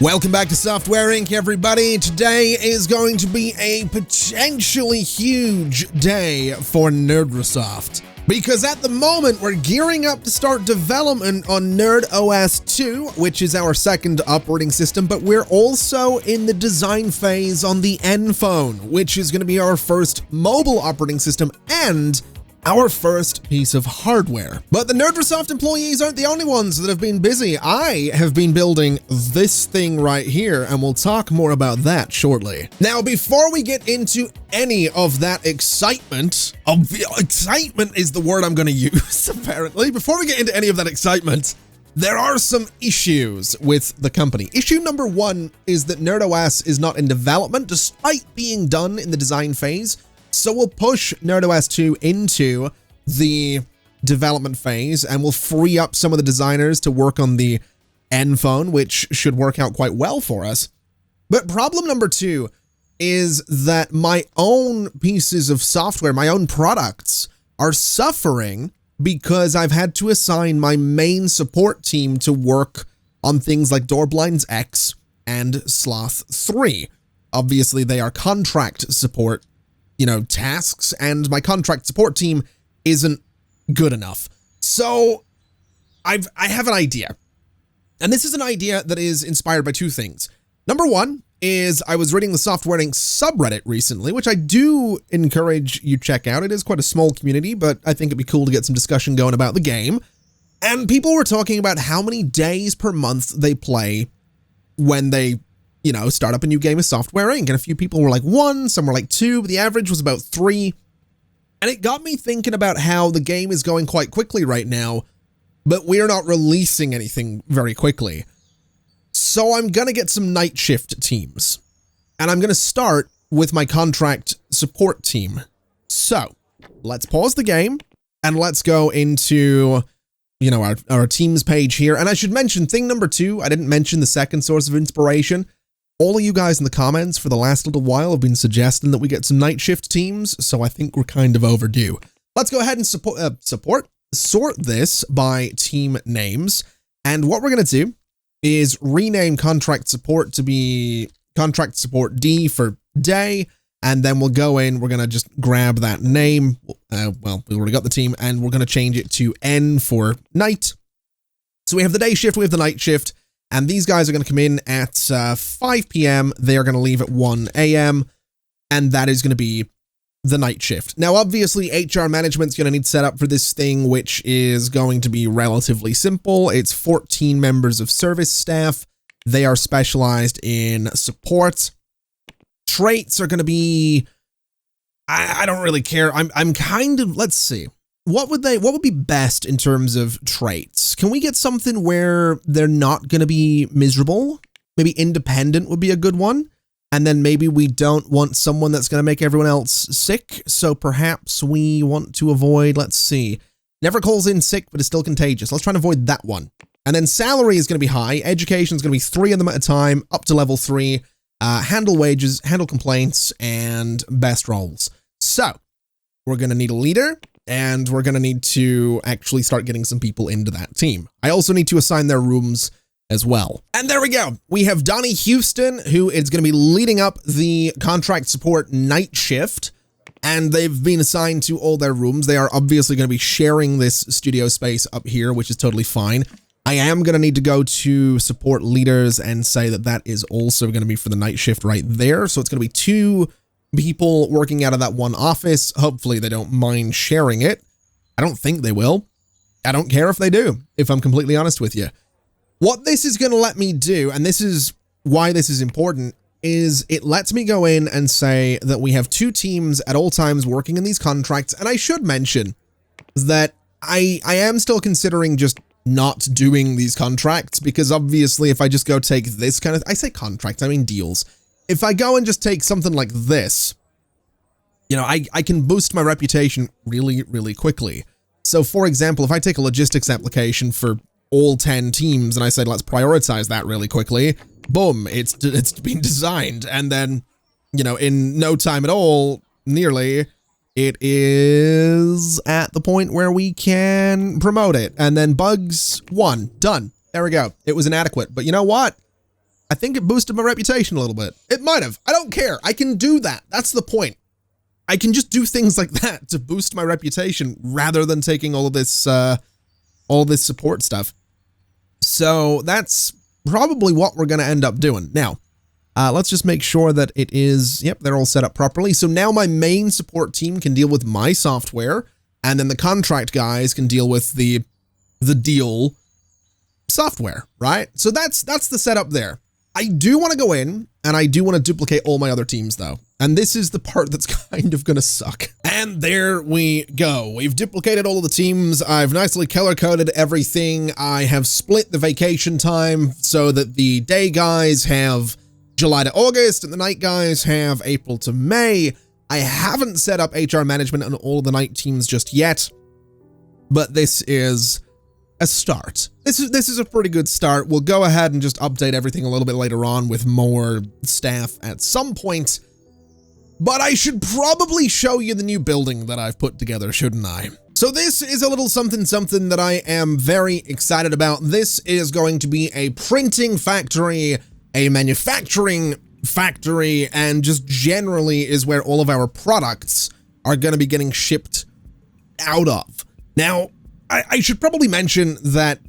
Welcome back to Software Inc., everybody. Today is going to be a potentially huge day for Nerdrosoft. Because at the moment, we're gearing up to start development on NerdOS 2, which is our second operating system, but we're also in the design phase on the nPhone, which is going to be our first mobile operating system and our first piece of hardware. But the Nerdrosoft employees aren't the only ones that have been busy. I have been building this thing right here, and we'll talk more about that shortly. Now, before we get into any of that excitement is the word I'm going to use, apparently. Before we get into any of that excitement, there are some issues with the company. Issue number one is that NerdOS is not in development, despite being done in the design phase. So we'll push NerdOS 2 into the development phase, and we'll free up some of the designers to work on the nPhone, which should work out quite well for us. But problem number two is that my own pieces of software, my own products, are suffering because I've had to assign my main support team to work on things like Door Blinds X and Sloth 3. Obviously, they are contract support tasks, and my contract support team isn't good enough. So I have an idea. And this is an idea that is inspired by two things. Number one is I was reading the Software Inc. subreddit recently, which I do encourage you check out. It is quite a small community, but I think it'd be cool to get some discussion going about the game. And people were talking about how many days per month they play when they start up a new game of Software Inc. And a few people were like 1, some were like 2, but the average was about 3. And it got me thinking about how the game is going quite quickly right now, but we're not releasing anything very quickly. So I'm going to get some night shift teams. And I'm going to start with my contract support team. So let's pause the game and let's go into our teams page here. And I should mention thing number 2, I didn't mention the second source of inspiration. All of you guys in the comments for the last little while have been suggesting that we get some night shift teams, so I think we're kind of overdue. Let's go ahead and sort this by team names, and what we're going to do is rename contract support to be contract support D for day, and then we'll go in, we're going to just grab that name, well, we already got the team, and we're going to change it to N for night. So we have the day shift, we have the night shift, and these guys are going to come in at 5 p.m. They are going to leave at 1 a.m. And that is going to be the night shift. Now, obviously, HR management's going to need set up for this thing, which is going to be relatively simple. It's 14 members of service staff. They are specialized in support. Traits are going to be... I don't really care. I'm kind of... Let's see. What would be best in terms of traits? Can we get something where they're not going to be miserable? Maybe independent would be a good one. And then maybe we don't want someone that's going to make everyone else sick. So perhaps we want to avoid, let's see, never calls in sick, but is still contagious. Let's try and avoid that one. And then salary is going to be high. Education is going to be 3 of them at a time, up to level 3. Handle wages, handle complaints, and best roles. So we're going to need a leader. And we're going to need to actually start getting some people into that team. I also need to assign their rooms as well. And there we go. We have Donnie Houston, who is going to be leading up the contract support night shift. And they've been assigned to all their rooms. They are obviously going to be sharing this studio space up here, which is totally fine. I am going to need to go to support leaders and say that that is also going to be for the night shift right there. So it's going to be 2 people working out of that one office. Hopefully they don't mind sharing it. I don't think they will. I don't care if they do, if I'm completely honest with you. What this is going to let me do, and this is why this is important, is it lets me go in and say that we have 2 teams at all times working in these contracts. And I should mention that I am still considering just not doing these contracts, because obviously if I just go take this kind of, I say contracts, I mean deals. If I go and just take something like this, I can boost my reputation really, really quickly. So for example, if I take a logistics application for all 10 teams and I say, let's prioritize that really quickly, boom, it's been designed. And then, in no time at all, nearly, it is at the point where we can promote it. And then bugs 1, done. There we go. It was inadequate. But you know what? I think it boosted my reputation a little bit. It might have. I don't care. I can do that. That's the point. I can just do things like that to boost my reputation rather than taking all this support stuff. So that's probably what we're going to end up doing. Now, let's just make sure that it is, yep, they're all set up properly. So now my main support team can deal with my software, and then the contract guys can deal with the deal software, right? So that's the setup there. I do want to go in, and I do want to duplicate all my other teams, though. And this is the part that's kind of going to suck. And there we go. We've duplicated all of the teams. I've nicely color-coded everything. I have split the vacation time so that the day guys have July to August, and the night guys have April to May. I haven't set up HR management on all of the night teams just yet, but this is a start. This is a pretty good start. We'll go ahead and just update everything a little bit later on with more staff at some point, but I should probably show you the new building that I've put together, shouldn't I? So this is a little something that I am very excited about. This is going to be a printing factory, a manufacturing factory, and just generally is where all of our products are going to be getting shipped out of. Now, I should probably mention that,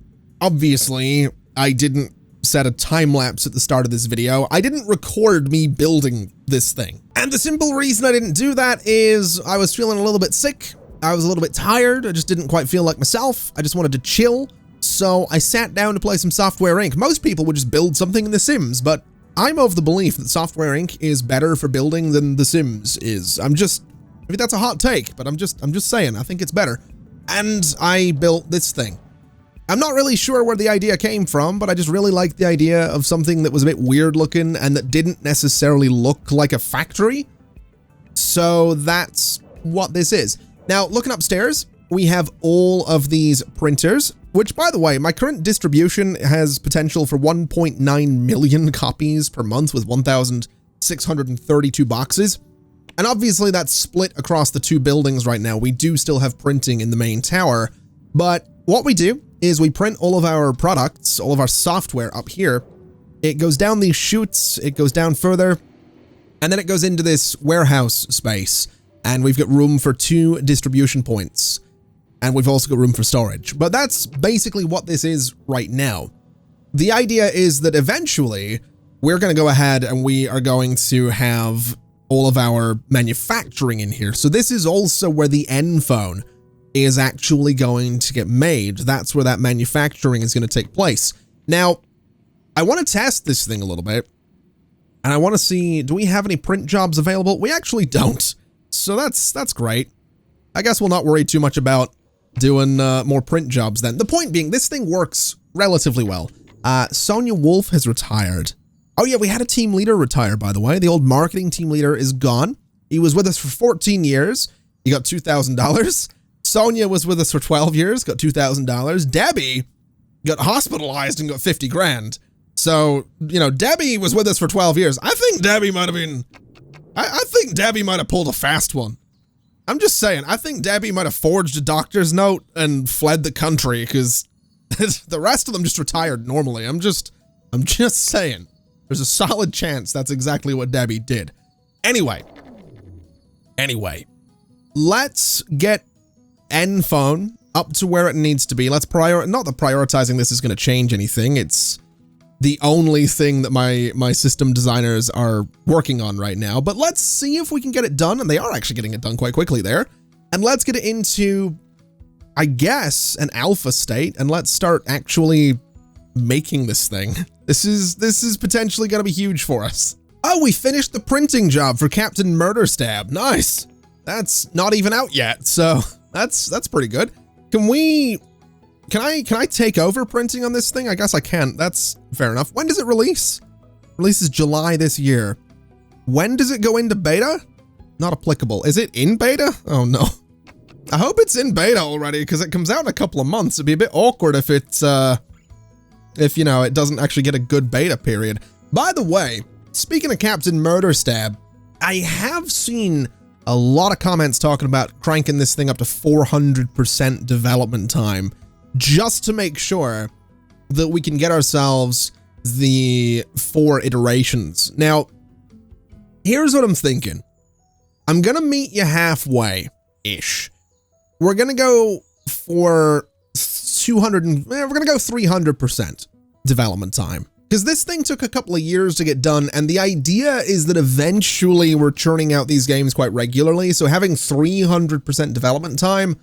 obviously, I didn't set a time lapse at the start of this video. I didn't record me building this thing. And the simple reason I didn't do that is I was feeling a little bit sick. I was a little bit tired. I just didn't quite feel like myself. I just wanted to chill. So I sat down to play some Software Inc. Most people would just build something in The Sims, but I'm of the belief that Software Inc. is better for building than The Sims is. Maybe that's a hot take, but I'm just saying, I think it's better. And I built this thing. I'm not really sure where the idea came from, but I just really liked the idea of something that was a bit weird looking and that didn't necessarily look like a factory. So that's what this is. Now, looking upstairs, we have all of these printers, which, by the way, my current distribution has potential for 1.9 million copies per month with 1,632 boxes. And obviously that's split across the two buildings right now. We do still have printing in the main tower, but what we do is we print all of our products, all of our software up here. It goes down these chutes, it goes down further, and then it goes into this warehouse space. And we've got room for 2 distribution points. And we've also got room for storage. But that's basically what this is right now. The idea is that eventually we're going to go ahead and we are going to have all of our manufacturing in here. So this is also where the nPhone is actually going to get made. That's where that manufacturing is going to take place. Now, I want to test this thing a little bit. And I want to see, do we have any print jobs available? We actually don't. So that's great. I guess we'll not worry too much about doing more print jobs then. The point being, this thing works relatively well. Sonia Wolf has retired. Oh yeah, we had a team leader retire, by the way. The old marketing team leader is gone. He was with us for 14 years. He got $2,000. Sonia was with us for 12 years, got $2,000. Debbie got hospitalized and got 50 grand. So, you know, Debbie was with us for 12 years. I think Debbie might have been... I think Debbie might have pulled a fast one. I'm just saying, I think Debbie might have forged a doctor's note and fled the country because the rest of them just retired normally. I'm just saying. There's a solid chance that's exactly what Debbie did. Anyway, let's get nPhone up to where it needs to be. Not that prioritizing this is going to change anything. It's the only thing that my system designers are working on right now, but let's see if we can get it done. And they are actually getting it done quite quickly there. And let's get it into, I guess, an alpha state, and let's start actually making this thing. This is potentially going to be huge for us. Oh, we finished the printing job for Captain Murderstab. Nice. That's not even out yet, so that's pretty good. Can I take over printing on this thing? I guess I can. That's fair enough. When does it release? Releases July this year. When does it go into beta? Not applicable. Is it in beta? Oh no. I hope it's in beta already because it comes out in a couple of months. It'd be a bit awkward if it's you know, it doesn't actually get a good beta period. By the way, speaking of Captain Murderstab, I have seen a lot of comments talking about cranking this thing up to 400% development time just to make sure that we can get ourselves the 4 iterations. Now, here's what I'm thinking. I'm going to meet you halfway-ish. We're going to go for 200, we're going to go 300% development time. Because this thing took a couple of years to get done, and the idea is that eventually we're churning out these games quite regularly, so having 300% development time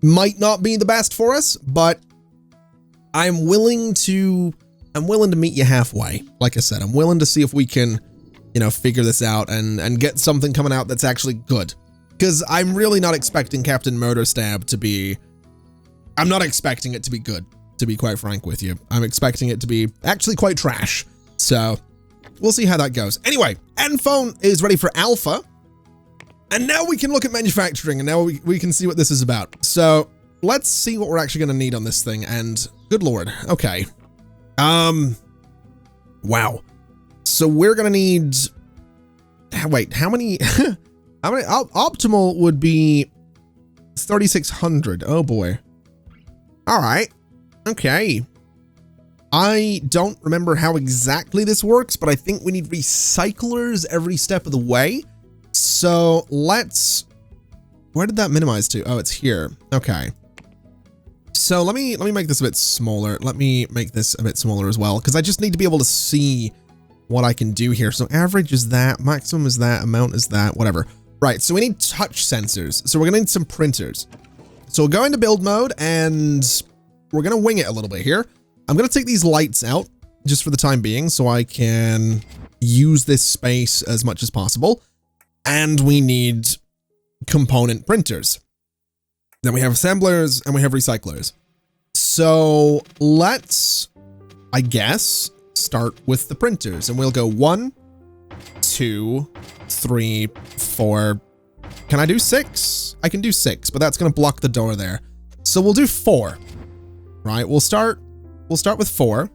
might not be the best for us, but I'm willing to meet you halfway. Like I said, I'm willing to see if we can, you know, figure this out and get something coming out that's actually good. Because I'm really not expecting Captain Murderstab to be, I'm not expecting it to be good, to be quite frank with you. I'm expecting it to be actually quite trash. So we'll see how that goes. Anyway, nPhone is ready for alpha. And now we can look at manufacturing, and now we can see what this is about. So let's see what we're actually going to need on this thing. And good Lord. Okay. Wow. So we're going to need, wait, how many, optimal would be 3,600. Oh boy. All right. Okay. I don't remember how exactly this works, but I think we need recyclers every step of the way. So let's, where did that minimize to? Oh, it's here. Okay. So let me make this a bit smaller. Let me make this a bit smaller as well, because I just need to be able to see what I can do here. So average is that, maximum is that, amount is that, whatever. Right, so we need touch sensors. So we're gonna need some printers. So we'll go into build mode and we're gonna wing it a little bit here. I'm gonna take these lights out just for the time being so I can use this space as much as possible. And we need component printers. Then we have assemblers and we have recyclers. So let's, I guess, start with the printers, and we'll go 1, 2, 3, 4. Can I do 6? I can do 6, but that's going to block the door there. So we'll do 4, right? We'll start with 4,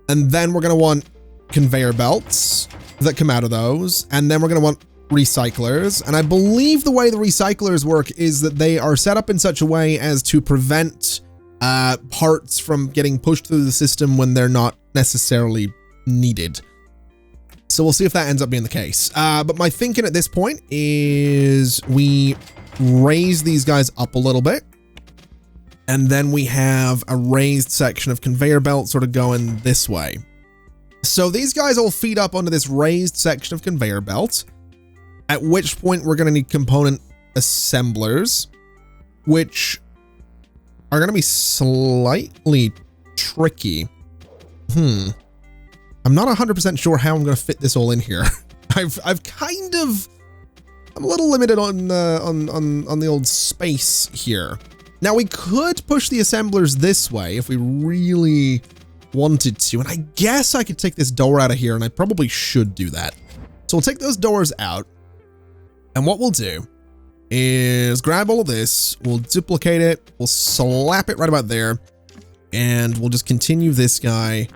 and then we're going to want conveyor belts that come out of those, and then we're going to want recyclers. And I believe the way the recyclers work is that they are set up in such a way as to prevent parts from getting pushed through the system when they're not necessarily needed. So we'll see if that ends up being the case. But my thinking at this point is we raise these guys up a little bit, and then we have a raised section of conveyor belt sort of going this way. So these guys all feed up onto this raised section of conveyor belt, at which point we're going to need component assemblers, which are going to be slightly tricky. I'm not 100% sure how I'm going to fit this all in here. I've kind of, I'm a little limited on the old space here. Now we could push the assemblers this way if we really wanted to, and I guess I could take this door out of here, and I probably should do that. So we'll take those doors out, and what we'll do is grab all of this, we'll duplicate it, we'll slap it right about there, and we'll just continue this guy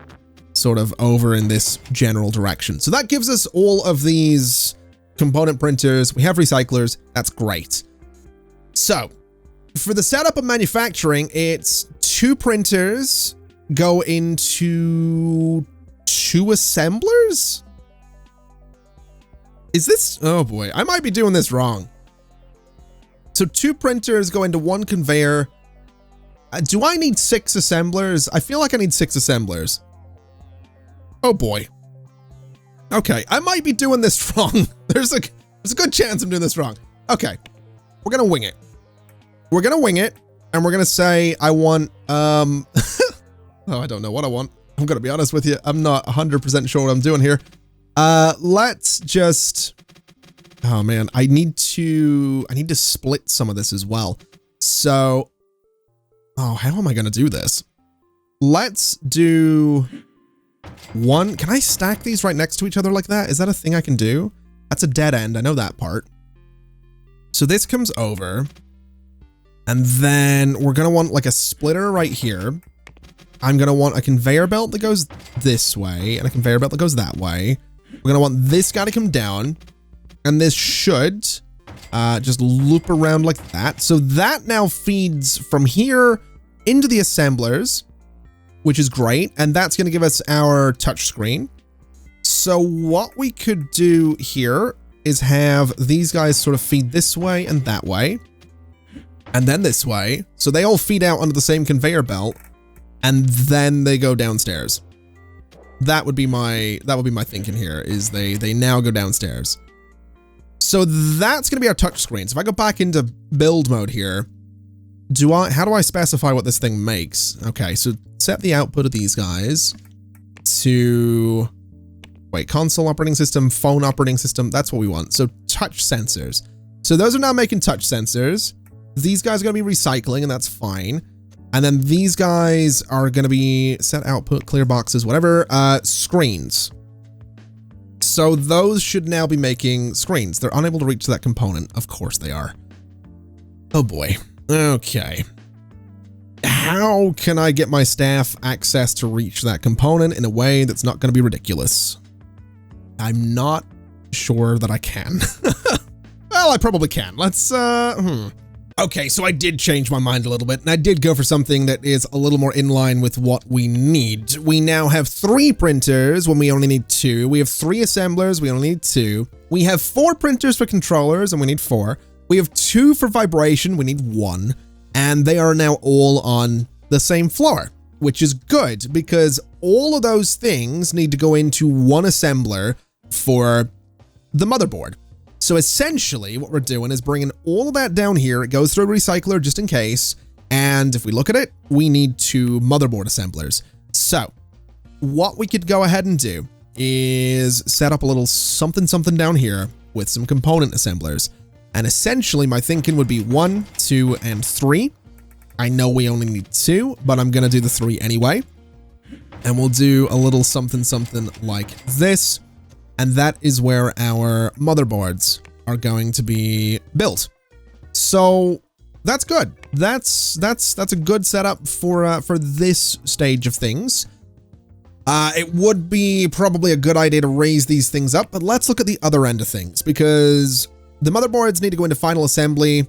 sort of over in this general direction. So that gives us all of these component printers. We have recyclers. That's great. So for the setup of manufacturing, it's 2 printers go into 2 assemblers. Is this, oh boy, I might be doing this wrong. So 2 printers go into 1 conveyor. Do I need 6 assemblers? I feel like I need 6 assemblers. Oh boy. Okay, I might be doing this wrong. There's a good chance I'm doing this wrong. Okay, we're gonna wing it. We're gonna wing it, and we're gonna say I want, oh, I don't know what I want. I'm gonna be honest with you. I'm not 100% sure what I'm doing here. Let's just, oh man, I need to split some of this as well. So, oh, how am I gonna do this? Let's do 1. Can I stack these right next to each other like that? Is that a thing I can do? That's a dead end. I know that part. So this comes over, and then we're gonna want like a splitter right here. I'm gonna want a conveyor belt that goes this way and a conveyor belt that goes that way. We're gonna want this guy to come down, and this should just loop around like that. So that now feeds from here into the assemblers, which is great. And that's going to give us our touch screen. So what we could do here is have these guys sort of feed this way and that way, and then this way. So they all feed out under the same conveyor belt, and then they go downstairs. That would be my thinking here, is they now go downstairs. So that's going to be our touch screen. So if I go back into build mode here, how do I specify what this thing makes? Okay, so set the output of these guys to, wait, console operating system, phone operating system. That's what we want. So touch sensors. So those are now making touch sensors. These guys are going to be recycling, and that's fine. And then these guys are going to be set output, clear boxes, whatever, screens. So those should now be making screens. They're unable to reach that component. Of course they are. Oh boy. Okay. How can I get my staff access to reach that component in a way that's not going to be ridiculous? I'm not sure that I can. Well, I probably can. Let's, Okay, so I did change my mind a little bit, and I did go for something that is a little more in line with what we need. We now have 3 printers when we only need 2. We have 3 assemblers, we only need 2. We have 4 printers for controllers, and we need 4. We have 2 for vibration, we need 1. And they are now all on the same floor, which is good, because all of those things need to go into one assembler for the motherboard. So essentially what we're doing is bringing all of that down here. It goes through a recycler just in case. And if we look at it, we need 2 motherboard assemblers. So what we could go ahead and do is set up a little something down here with some component assemblers. And essentially my thinking would be 1, 2, and 3. I know we only need 2, but I'm going to do the 3 anyway. And we'll do a little something like this. And that is where our motherboards are going to be built. So that's good. That's a good setup for this stage of things. It would be probably a good idea to raise these things up, but let's look at the other end of things, because the motherboards need to go into final assembly,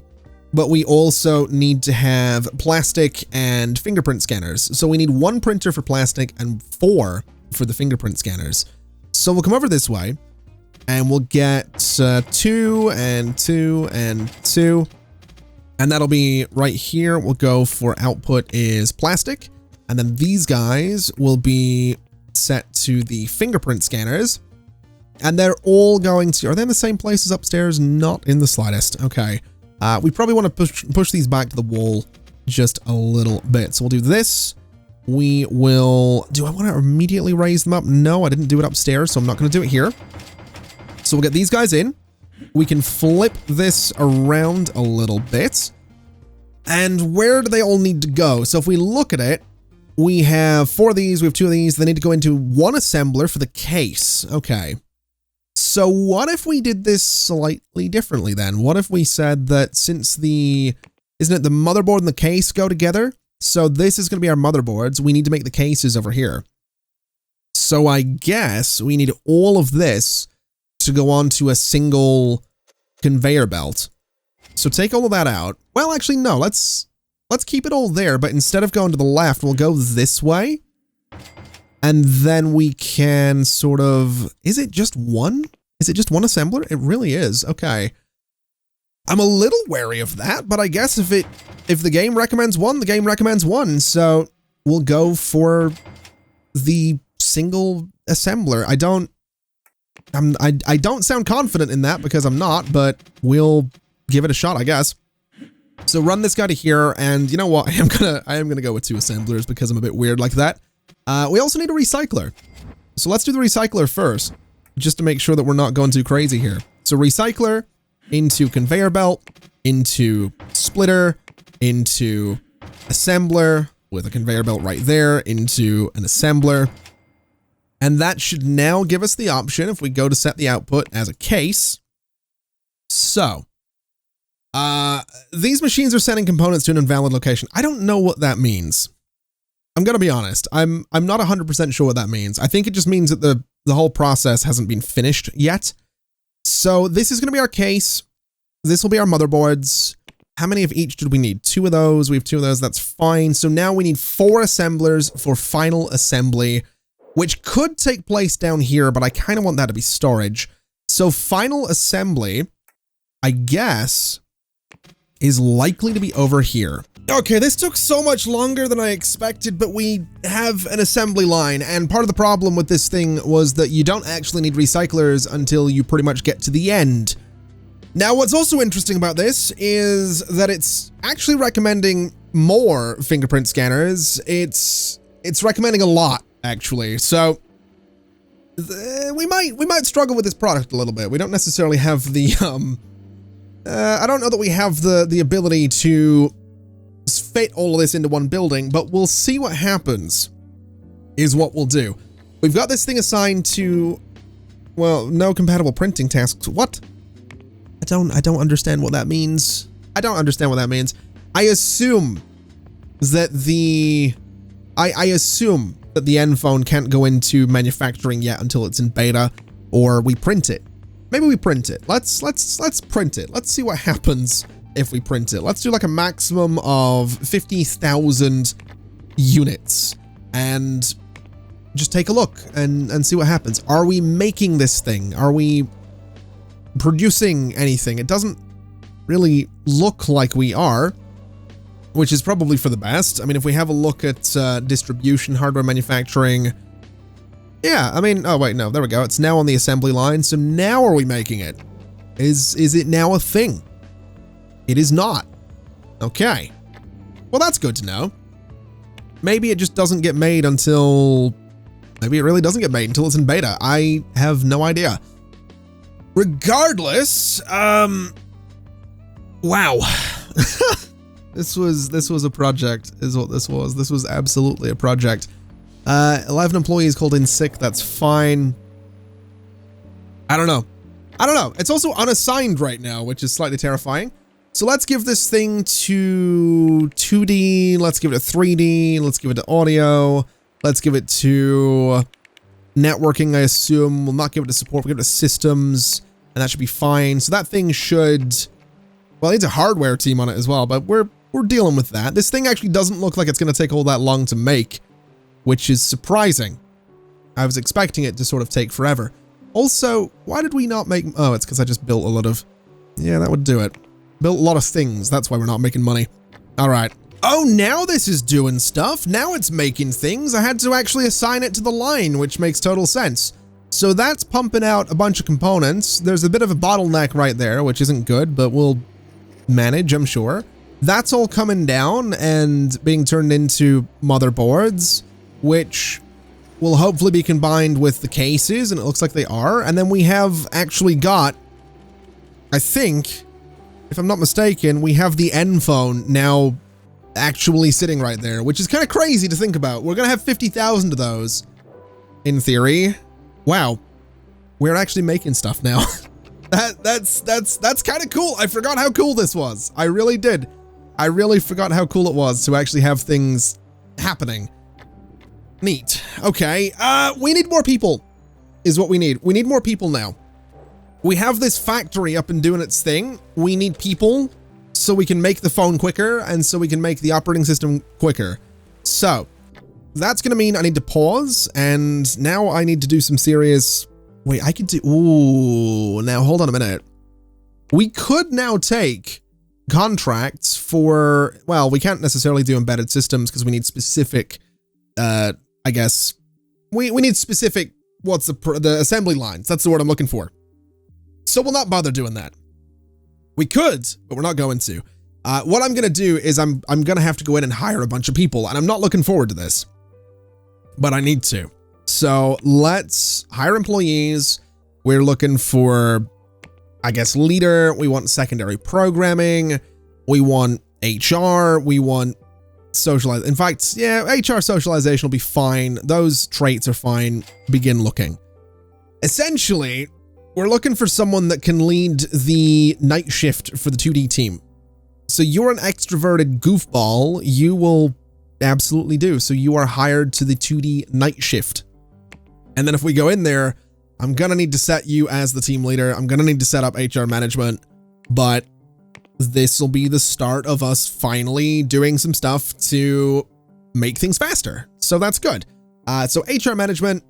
but we also need to have plastic and fingerprint scanners. So we need 1 printer for plastic and 4 for the fingerprint scanners. So we'll come over this way and we'll get 2 and 2 and 2. And that'll be right here. We'll go for output is plastic. And then these guys will be set to the fingerprint scanners. And they're all going to, are they in the same place as upstairs? Not in the slightest. Okay. We probably want to push these back to the wall just a little bit. So we'll do this. We will, do I want to immediately raise them up? No, I didn't do it upstairs, so I'm not going to do it here. So we'll get these guys in. We can flip this around a little bit. And where do they all need to go? So if we look at it, we have 4 of these, we have 2 of these. They need to go into 1 assembler for the case. Okay. So what if we did this slightly differently then? What if we said that since isn't it the motherboard and the case go together? So this is going to be our motherboards. We need to make the cases over here. So I guess we need all of this to go onto a single conveyor belt. So take all of that out. Well, actually, no, let's keep it all there. But instead of going to the left, we'll go this way. And then we can sort of, is it just 1? Is it just 1 assembler? It really is. Okay. I'm a little wary of that, but I guess if the game recommends 1, the game recommends 1. So we'll go for the single assembler. I don't sound confident in that because I'm not, but we'll give it a shot, I guess. So run this guy to here, and you know what? I am gonna go with 2 assemblers because I'm a bit weird like that. We also need a recycler. So let's do the recycler first, just to make sure that we're not going too crazy here. So recycler into conveyor belt, into splitter, into assembler with a conveyor belt right there, into an assembler. And that should now give us the option if we go to set the output as a case. So, these machines are sending components to an invalid location. I don't know what that means. I'm going to be honest. I'm not 100% sure what that means. I think it just means that the whole process hasn't been finished yet. So this is going to be our case. This will be our motherboards. how many of each did we need? 2 of those. We have 2 of those. That's fine. So now we need 4 assemblers for final assembly, which could take place down here, but I kind of want that to be storage. So final assembly, I guess, is likely to be over here. Okay, this took so much longer than I expected, but we have an assembly line, and part of the problem with this thing was that you don't actually need recyclers until you pretty much get to the end. Now, what's also interesting about this is that it's actually recommending more fingerprint scanners. It's recommending a lot, actually. So we might struggle with this product a little bit. We don't necessarily have the I don't know that we have the ability to fit all of this into one building, but we'll see what happens is what we'll do. We've got this thing assigned to, well, no compatible printing tasks. What? I don't understand what that means. I don't understand what that means. I assume that the nPhone can't go into manufacturing yet until it's in beta, or we print it. Maybe we print it. Let's print it. Let's see what happens if we print it. Let's do like a maximum of 50,000 units and just take a look and see what happens. Are we making this thing? Are we producing anything? It doesn't really look like we are, which is probably for the best. I mean, if we have a look at distribution, hardware manufacturing, yeah, I mean, oh wait, no, there we go. It's now on the assembly line. So now are we making it? Is it now a thing? It is not. Okay. Well, that's good to know. Maybe it just doesn't get made until, maybe it really doesn't get made until it's in beta. I have no idea. Regardless, wow. This was a project, is what this was. This was absolutely a project. 11 employees called in sick. That's fine. I don't know. It's also unassigned right now, which is slightly terrifying. So let's give this thing to 2D. Let's give it a 3D. Let's give it to audio. Let's give it to networking, I assume. We'll not give it to support. We'll give it to systems, and that should be fine. So that thing should, well, it needs a hardware team on it as well, but we're dealing with that. This thing actually doesn't look like it's going to take all that long to make, which is surprising. I was expecting it to sort of take forever. Also, why did we not make, oh, it's because I just built a lot of, yeah, that would do it. Built a lot of things. That's why we're not making money. All right. Oh, now this is doing stuff. Now it's making things. I had to actually assign it to the line, which makes total sense. So that's pumping out a bunch of components. There's a bit of a bottleneck right there, which isn't good, but we'll manage, I'm sure. That's all coming down and being turned into motherboards, which will hopefully be combined with the cases, and it looks like they are. And then we have actually got, I think, if I'm not mistaken, we have the nPhone now actually sitting right there, which is kind of crazy to think about. We're gonna have 50,000 of those, in theory. Wow, we're actually making stuff now. That's kind of cool. I forgot how cool this was. I really did. I really forgot how cool it was to actually have things happening. Neat. Okay, we need more people, is what we need. We need more people now. We have this factory up and doing its thing. We need people so we can make the phone quicker and so we can make the operating system quicker. So that's going to mean I need to pause, and now I need to do some serious, wait, I could do, ooh, now hold on a minute. We could now take contracts for, well, we can't necessarily do embedded systems because we need specific, I guess, we need specific, what's the assembly lines. That's the word I'm looking for. So we'll not bother doing that. We could, but we're not going to. What I'm going to do is I'm going to have to go in and hire a bunch of people, and I'm not looking forward to this, but I need to. So let's hire employees. We're looking for, I guess, leader. We want secondary programming. We want HR. We want socialize. In fact, yeah, HR socialization will be fine. Those traits are fine. Begin looking. Essentially, we're looking for someone that can lead the night shift for the 2D team. So you're an extroverted goofball. You will absolutely do. So you are hired to the 2D night shift. And then if we go in there, I'm going to need to set you as the team leader. I'm going to need to set up HR management, but this will be the start of us finally doing some stuff to make things faster. So that's good. So HR management,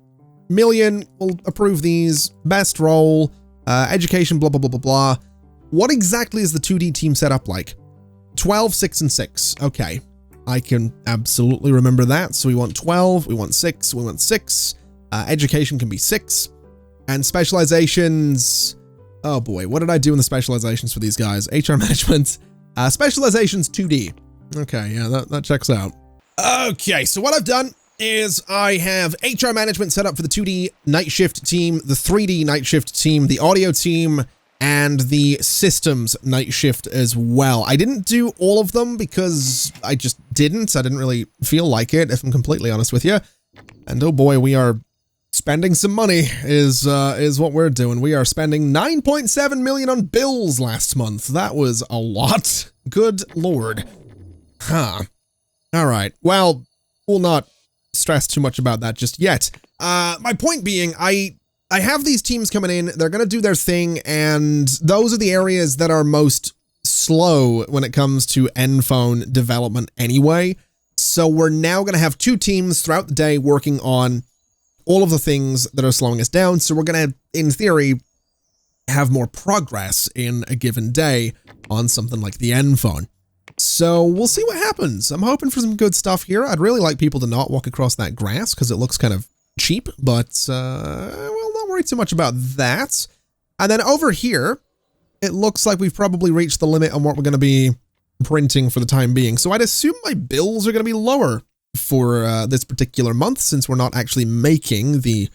million, we'll approve these. Best role, education, blah, blah, blah, blah, blah. What exactly is the 2D team set up like? 12, 6, and 6. Okay. I can absolutely remember that. So we want 12, we want 6, we want 6. Education can be 6. And specializations. Oh boy, what did I do in the specializations for these guys? HR management. Specializations 2D. Okay, yeah, that checks out. Okay, so what I've done is I have HR management set up for the 2D night shift team, the 3D night shift team, the audio team, and the systems night shift as well. I didn't do all of them because I just didn't. I didn't really feel like it, if I'm completely honest with you. And oh boy, we are spending some money is what we're doing. We are spending 9.7 million on bills last month. That was a lot. Good Lord. Huh. All right. Well, we'll not stress too much about that just yet. My point being, I have these teams coming in, they're going to do their thing, and those are the areas that are most slow when it comes to nPhone development anyway. So we're now going to have 2 teams throughout the day working on all of the things that are slowing us down. So we're going to, in theory, have more progress in a given day on something like the nPhone. So we'll see what happens. I'm hoping for some good stuff here. I'd really like people to not walk across that grass because it looks kind of cheap, but well, don't worry too much about that. And then over here, it looks like we've probably reached the limit on what we're going to be printing for the time being. So I'd assume my bills are going to be lower for this particular month since we're not actually making the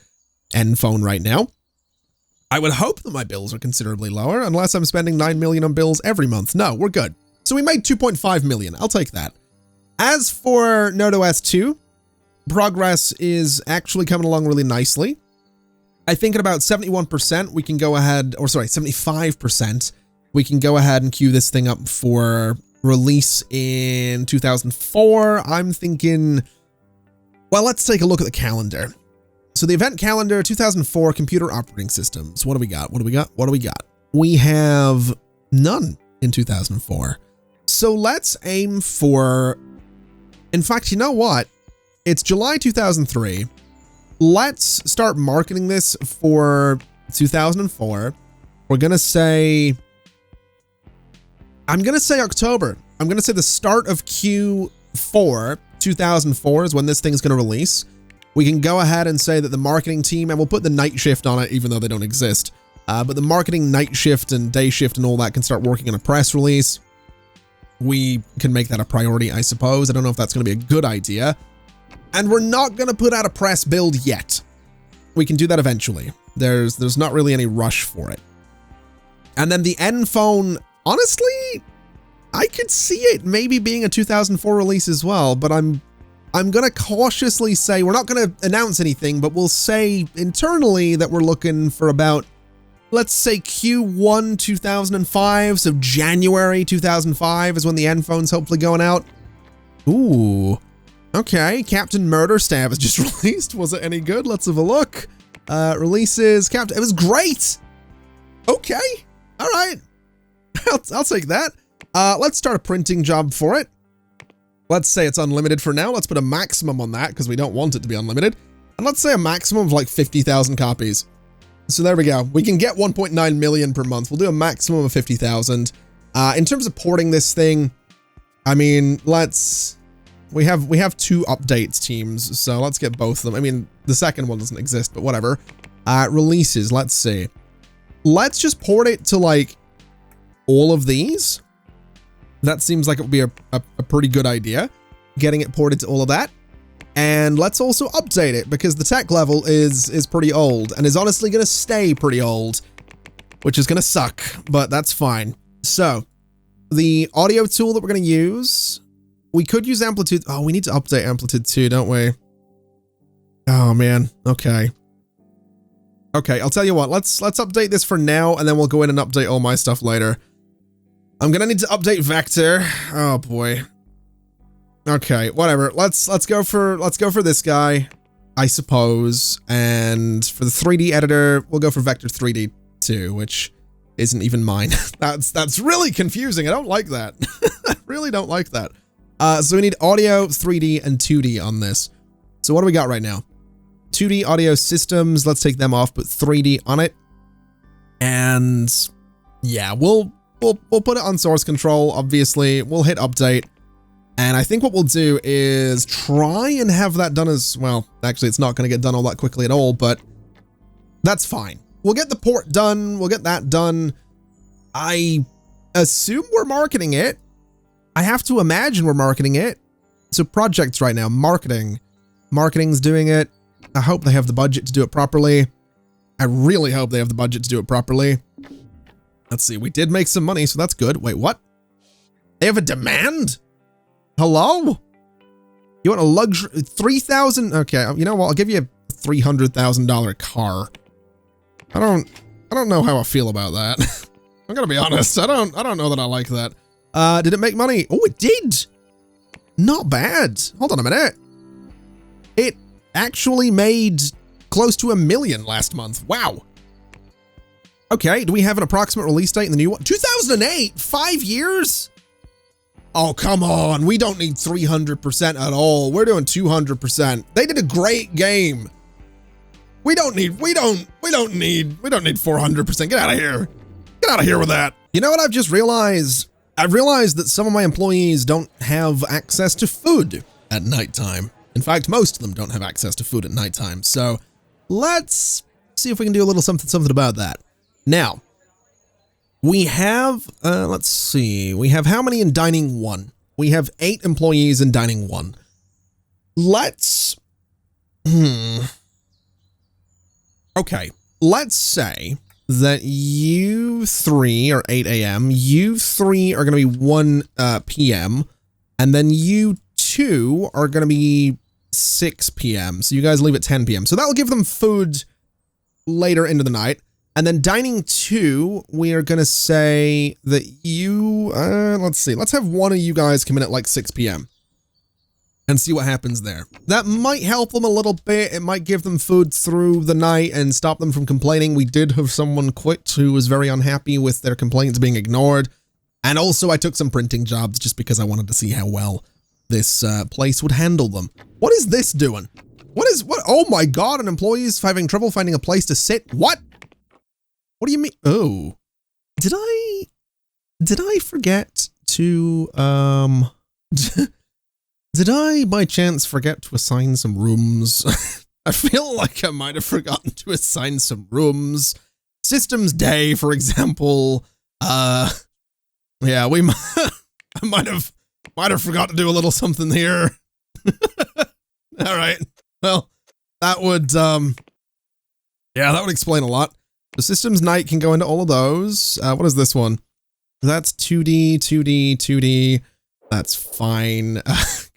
nPhone right now. I would hope that my bills are considerably lower unless I'm spending 9 million on bills every month. No, we're good. So we made 2.5 million. I'll take that. As for NerdOS 2, progress is actually coming along really nicely. I think at about 71%, we can go ahead, or sorry, 75%, we can go ahead and queue this thing up for release in 2004. I'm thinking, well, let's take a look at the calendar. So the event calendar, 2004, computer operating systems. What do we got? What do we got? What do we got? We have none in 2004. So let's aim for, in fact, you know what? It's July 2003. Let's start marketing this for 2004. We're going to say, I'm going to say October. I'm going to say the start of Q4 2004 is when this thing's going to release. We can go ahead and say that the marketing team, and we'll put the night shift on it, even though they don't exist. But the marketing night shift and day shift and all that can start working on a press release. We can make that a priority, I suppose. I don't know if that's going to be a good idea. And we're not going to put out a press build yet. We can do that eventually. There's not really any rush for it. And then the nPhone, honestly, I could see it maybe being a 2004 release as well, but I'm going to cautiously say, we're not going to announce anything, but we'll say internally that we're looking for about, let's say Q1 2005, so January 2005 is when the nPhone's hopefully going out. Ooh, okay, Captain Murder Stab is just released. Was it any good? Let's have a look. Releases, Captain, it was great. Okay, all right, I'll take that. Let's start a printing job for it. Let's say it's unlimited for now. Let's put a maximum on that because we don't want it to be unlimited. And let's say a maximum of like 50,000 copies. So there we go. We can get 1.9 million per month. We'll do a maximum of 50,000. In terms of porting this thing, I mean, we have 2 updates teams, so let's get both of them. I mean, the second one doesn't exist, but whatever. Releases, let's see. Let's just port it to like all of these. That seems like it would be a pretty good idea, getting it ported to all of that. And let's also update it because the tech level is pretty old and is honestly going to stay pretty old, which is going to suck, but that's fine. So the audio tool that we're going to use, we could use amplitude. Oh, we need to update amplitude too, don't we? Oh man. Okay. Okay. I'll tell you what, let's update this for now and then we'll go in and update all my stuff later. I'm going to need to update vector. Oh boy. Okay, whatever. Let's go for this guy, I suppose. And for the 3D editor, we'll go for vector 3D too, which isn't even mine. That's really confusing. I don't like that. I really don't like that. So we need audio, 3D, and 2D on this. So what do we got right now? 2D audio systems, let's take them off, put 3D on it. And yeah, we'll put it on source control, obviously. We'll hit update. And I think what we'll do is try and have that done as well. Actually, it's not going to get done all that quickly at all, but that's fine. We'll get the port done. We'll get that done. I assume we're marketing it. I have to imagine we're marketing it. So projects right now, marketing. Marketing's doing it. I hope they have the budget to do it properly. I really hope they have the budget to do it properly. Let's see, we did make some money, so that's good. Wait, what? They have a demand? Hello? You want a luxury, 3,000? Okay, you know what? I'll give you a $300,000 car. I don't know how I feel about that. I'm gonna be honest. I don't know that I like that. Did it make money? Oh, it did. Not bad. Hold on a minute. It actually made close to $1 million last month. Wow. Okay, do we have an approximate release date in the new one? 2008, 5 years? Oh, come on. We don't need 300% at all. We're doing 200%. They did a great game. We don't need 400%. Get out of here. Get out of here with that. You know what I've just realized? I've realized that some of my employees don't have access to food at nighttime. In fact, most of them don't have access to food at nighttime. So let's see if we can do a little something about that. Now, we have, let's see, we have how many in dining 1? We have 8 employees in dining 1. Let's, okay, let's say that you 3 are 8 a.m., you 3 are going to be 1 p.m., and then you 2 are going to be 6 p.m. So you guys leave at 10 p.m. So that'll give them food later into the night. And then dining 2, we are going to say that you, let's see, let's have one of you guys come in at like 6 p.m. and see what happens there. That might help them a little bit. It might give them food through the night and stop them from complaining. We did have someone quit who was very unhappy with their complaints being ignored. And also I took some printing jobs just because I wanted to see how well this place would handle them. What is this doing? What? Oh my God, an employee is having trouble finding a place to sit. What? What do you mean? Oh, did I forget to, did I by chance forget to assign some rooms? I feel like I might have forgotten to assign some rooms. Systems day, for example. Yeah, I might have forgot to do a little something here. All right. Well, that would, yeah, that would explain a lot. The systems night can go into all of those. What is this one? That's 2D, 2D, 2D. That's fine.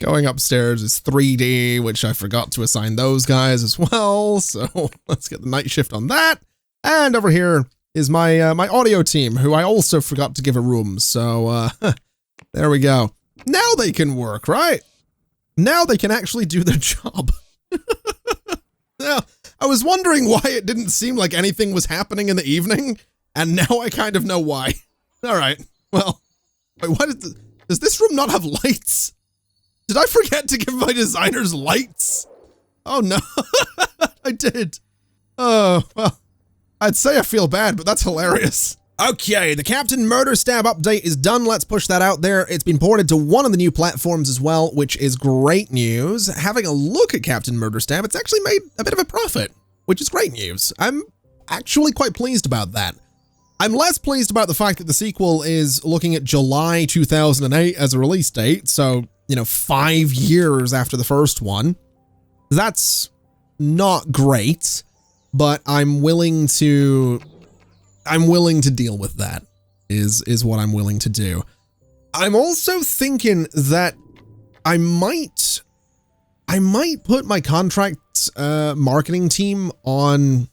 Going upstairs is 3D, which I forgot to assign those guys as well. So let's get the night shift on that. And over here is my my audio team, who I also forgot to give a room. So there we go. Now they can work, right? Now they can actually do their job. Now, I was wondering why it didn't seem like anything was happening in the evening, and now I kind of know why. All right. Well, wait, what is does this room not have lights? Did I forget to give my designers lights? Oh no, I did. Oh, well, I'd say I feel bad, but that's hilarious. Okay, the Captain Murder Stab update is done. Let's push that out there. It's been ported to one of the new platforms as well, which is great news. Having a look at Captain Murder Stab, it's actually made a bit of a profit, which is great news. I'm actually quite pleased about that. I'm less pleased about the fact that the sequel is looking at July 2008 as a release date, so, you know, 5 years after the first one. That's not great, but I'm willing to deal with that, is what I'm willing to do. I'm also thinking that I might put my contract marketing team on,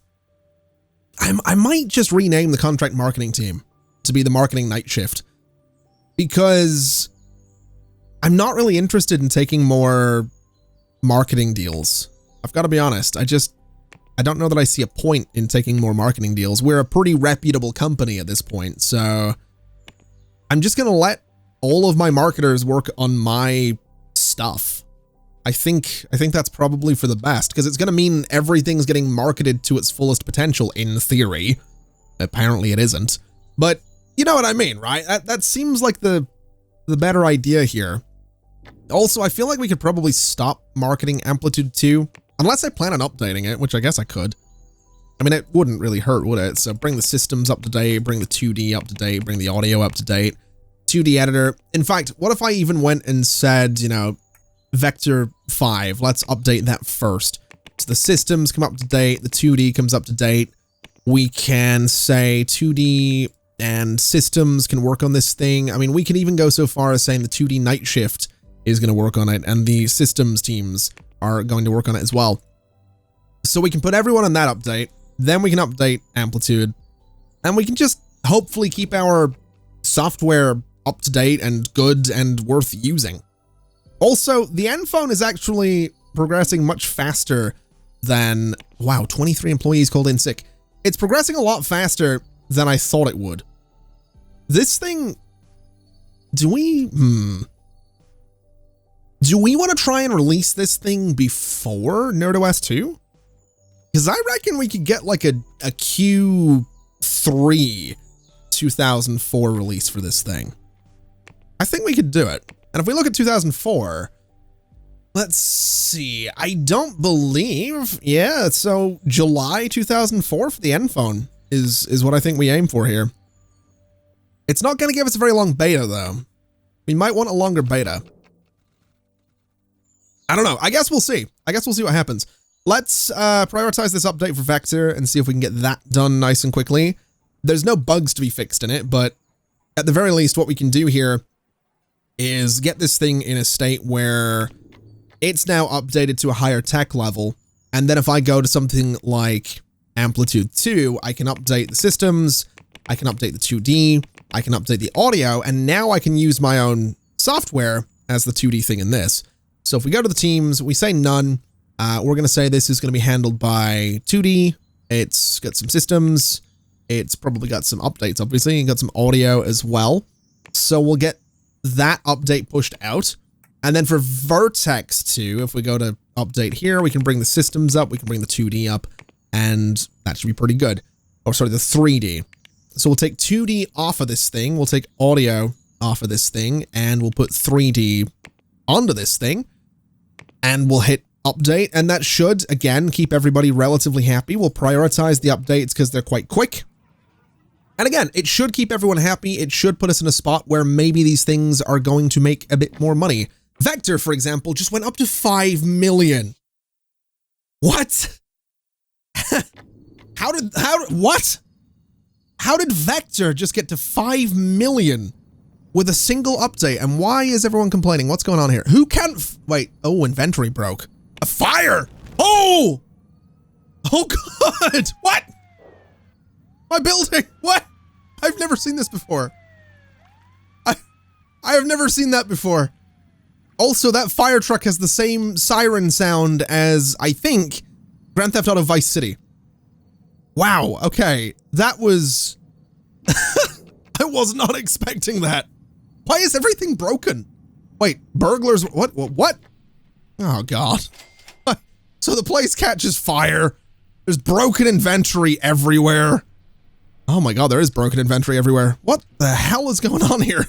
I might just rename the contract marketing team to be the marketing night shift, because I'm not really interested in taking more marketing deals. I've got to be honest. I don't know that I see a point in taking more marketing deals. We're a pretty reputable company at this point, so I'm just going to let all of my marketers work on my stuff. I think that's probably for the best, because it's going to mean everything's getting marketed to its fullest potential in theory. Apparently it isn't, but you know what I mean, right? That seems like the better idea here. Also, I feel like we could probably stop marketing Amplitude 2, unless I plan on updating it, which I guess I could. I mean, it wouldn't really hurt, would it? So bring the systems up to date, bring the 2D up to date, bring the audio up to date, 2D editor. In fact, what if I even went and said, you know, Vector 5, let's update that first. So the systems come up to date, the 2D comes up to date. We can say 2D and systems can work on this thing. I mean, we can even go so far as saying the 2D night shift is going to work on it, and the systems teams are going to work on it as well. So we can put everyone on that update, then we can update Amplitude, and we can just hopefully keep our software up to date and good and worth using. Also, the nPhone is actually progressing much faster than, wow, 23 employees called in sick. It's progressing a lot faster than I thought it would. This thing, do we want to try and release this thing before NerdOS 2? Because I reckon we could get like a Q3 2004 release for this thing. I think we could do it. And if we look at 2004, let's see, I don't believe, yeah, so July 2004 for the nPhone is what I think we aim for here. It's not going to give us a very long beta though. We might want a longer beta. I don't know. I guess we'll see. I guess we'll see what happens. Let's prioritize this update for Vector and see if we can get that done nice and quickly. There's no bugs to be fixed in it, but at the very least, what we can do here is get this thing in a state where it's now updated to a higher tech level. And then if I go to something like Amplitude 2, I can update the systems, I can update the 2D, I can update the audio, and now I can use my own software as the 2D thing in this. So if we go to the teams, we say none, we're going to say this is going to be handled by 2D. It's got some systems. It's probably got some updates, obviously, and got some audio as well. So we'll get that update pushed out. And then for Vertex 2, if we go to update here, we can bring the systems up, we can bring the 2D up, and that should be pretty good. Or sorry, the 3D. So we'll take 2D off of this thing, we'll take audio off of this thing, and we'll put 3D onto this thing. And we'll hit update, and that should, again, keep everybody relatively happy. We'll prioritize the updates because they're quite quick. And again, it should keep everyone happy. It should put us in a spot where maybe these things are going to make a bit more money. Vector, for example, just went up to 5 million. What? What? How did Vector just get to 5 million with a single update? And why is everyone complaining? What's going on here? Who can't, wait, oh, inventory broke. A fire! Oh! Oh God, what? My building, what? I've never seen this before. I have never seen that before. Also, that fire truck has the same siren sound as, I think, Grand Theft Auto Vice City. Wow, okay, that was... I was not expecting that. Why is everything broken? Wait, burglars, what? Oh God. So the place catches fire. There's broken inventory everywhere. Oh my God, there is broken inventory everywhere. What the hell is going on here?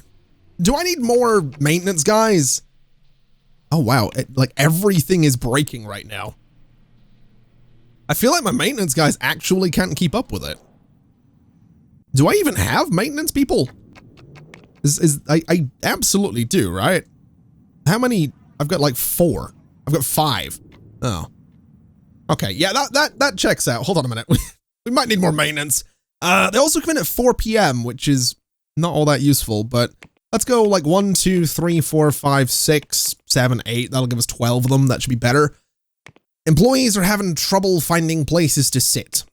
Do I need more maintenance guys? Oh wow, like everything is breaking right now. I feel like my maintenance guys actually can't keep up with it. Do I even have maintenance people? I absolutely do, right? How many? I've got like 4. I've got 5. Oh. Okay, yeah, that checks out. Hold on a minute. We might need more maintenance. They also come in at 4 p.m., which is not all that useful, but let's go like 1, 2, 3, 4, 5, 6, 7, 8. That'll give us 12 of them. That should be better. Employees are having trouble finding places to sit.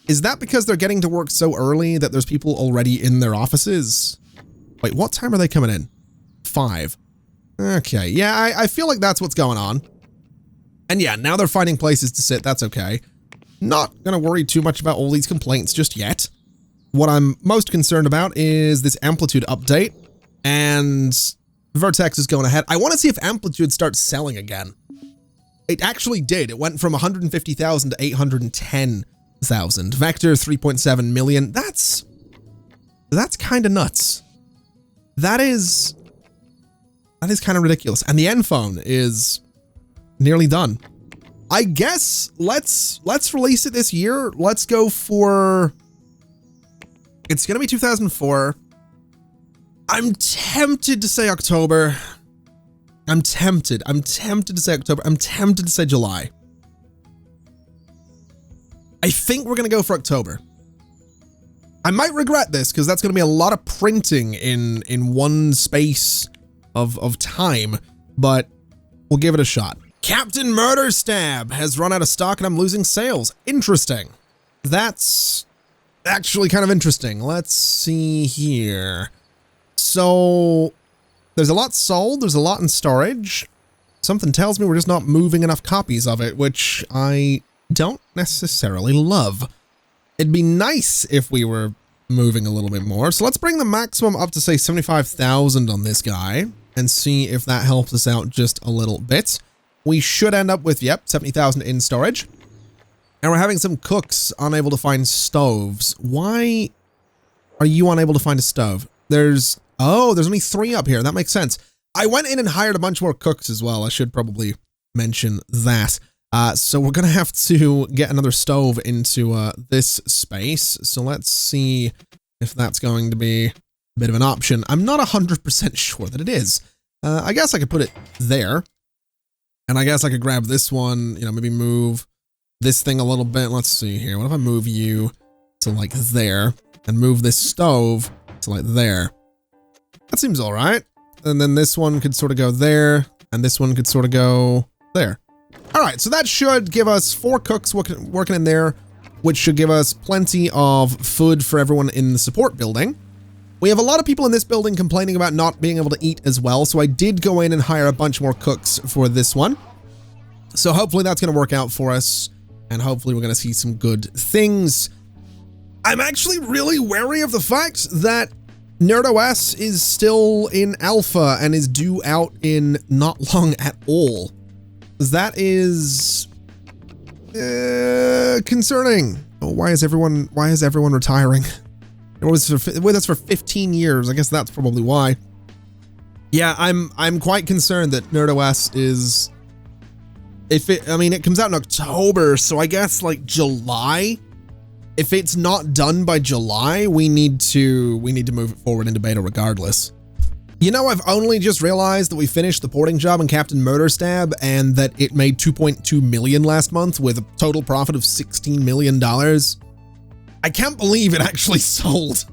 Is that because they're getting to work so early that there's people already in their offices? Wait, what time are they coming in? 5. Okay, yeah, I feel like that's what's going on. And yeah, now they're finding places to sit. That's okay. not going to worry too much about all these complaints just yet. What I'm most concerned about is this Amplitude update, and Vertex is going ahead. I want to see if Amplitude starts selling again. It actually did. It went from 150,000 to 810,000. Vector 3.7 million. That's kind of nuts. That is kind of ridiculous. And the nPhone is nearly done. I guess let's release it this year. Let's go for, it's going to be 2004. I'm tempted to say October. I'm tempted to say October. I'm tempted to say July. I think we're going to go for October. I might regret this because that's going to be a lot of printing in one space of time, but we'll give it a shot. Captain Murder Stab has run out of stock and I'm losing sales. Interesting. That's actually kind of interesting. Let's see here. So there's a lot sold. There's a lot in storage. Something tells me we're just not moving enough copies of it, which I don't necessarily love. It'd be nice if we were moving a little bit more. So let's bring the maximum up to say 75,000 on this guy and see if that helps us out just a little bit. We should end up with, yep, 70,000 in storage. And we're having some cooks unable to find stoves. Why are you unable to find a stove? There's only 3 up here. That makes sense. I went in and hired a bunch more cooks as well. I should probably mention that. So we're going to have to get another stove into this space. So let's see if that's going to be a bit of an option. I'm not 100% sure that it is. I guess I could put it there. And I guess I could grab this one, you know, maybe move this thing a little bit. Let's see here. What if I move you to like there and move this stove to like there? That seems all right. And then this one could sort of go there and this one could sort of go there. All right, so that should give us 4 cooks working in there, which should give us plenty of food for everyone in the support building. We have a lot of people in this building complaining about not being able to eat as well, so I did go in and hire a bunch more cooks for this one. So hopefully that's going to work out for us, and hopefully we're going to see some good things. I'm actually really wary of the fact that NerdOS is still in alpha and is due out in not long at all. That is concerning. Oh, why is everyone retiring? It was with us for 15 years. I guess that's probably why. Yeah, I'm quite concerned that NerdOS is, it comes out in October, so I guess like July. If it's not done by July, we need to move it forward into beta regardless. You know, I've only just realized that we finished the porting job in Captain Murder Stab and that it made 2.2 million last month with a total profit of $16 million. I can't believe it actually sold.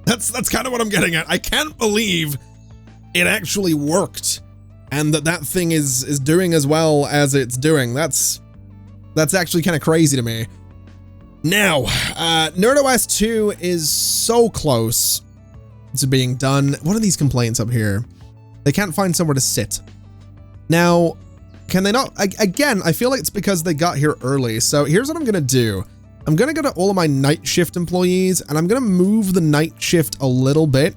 That's kind of what I'm getting at. I can't believe it actually worked and that thing is doing as well as it's doing. That's actually kind of crazy to me. Now, NerdOS 2 is so close to being done. What are these complaints up here? They can't find somewhere to sit. Now, can they not? Again, I feel like it's because they got here early. So here's what I'm going to do. I'm going to go to all of my night shift employees and I'm going to move the night shift a little bit.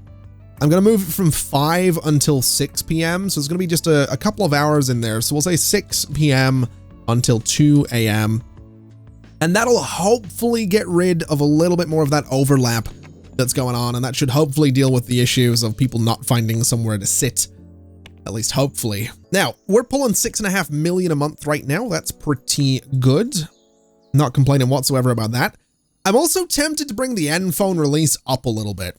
I'm going to move it from 5 until 6 p.m. So it's going to be just a couple of hours in there. So we'll say 6 p.m. until 2 a.m. And that'll hopefully get rid of a little bit more of that overlap that's going on, and that should hopefully deal with the issues of people not finding somewhere to sit, at least hopefully. Now, we're pulling 6.5 million a month right now. That's pretty good. Not complaining whatsoever about that. I'm also tempted to bring the nPhone release up a little bit.